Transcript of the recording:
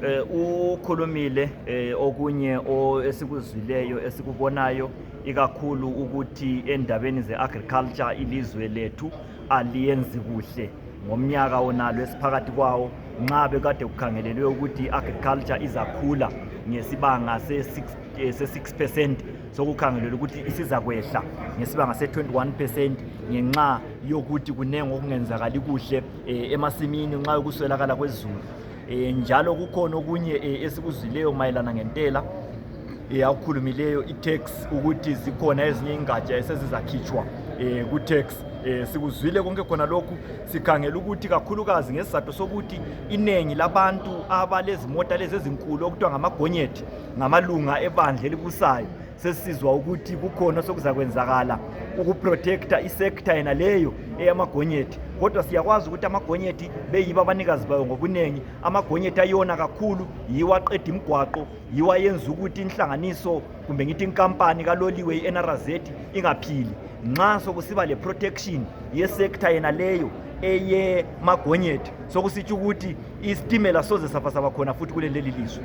Ukhulumile okunye esikuzwileyo esikubonayo ikakhulu ukuthi endabeni ze-agriculture ilizwe lethu aliyenzi kuhle ngomnyaka wonalo esiphakathi kwawo nxa bekade kukhangelelwe ukuthi i-agriculture izakhula ngesibanga se-6% sokukhangelelwe ukuthi isizakwehla ngesibanga se-21% ngenxa yokuthi kunenge okungenzakali kuhle emasimini nxa yokuswelakala kwezulu. Njalo kukhona okunye esikuzwileyo mayelana ngentela akukhulumileyo i-tax ukuthi zikhona ezinye ingatsha esezizakhitshwa ku-tax. Sikuzwile konke khona lokhu sikhangela ukuthi kakhulukazi ngesizathu sokuthi inengi labantu abalezimota lezi ezinkulu okuthiwa ngamagonyeti ngamalunga ebandla elibusayo sesizwa ukuthi kukhona sokuzakwenzakala ukuprotecta isector yena leyo eyamagonyeti. Kodwa siyakwazi ukuthi amagonyeti beyiba abanikazi bayo ngobunengi. Amagonyeti ayona kakhulu yiwa aqeda imigwaqo, yiwa yenza ukuthi inhlanganiso kumbe ngithi inkampani kaloliwe i-NRZ ingaphili. Nxa sokusiba le protection yesector yena leyo eye magonyeti sokusitsho ukuthi isitimela soze saba khona futhi kuleli lizwe.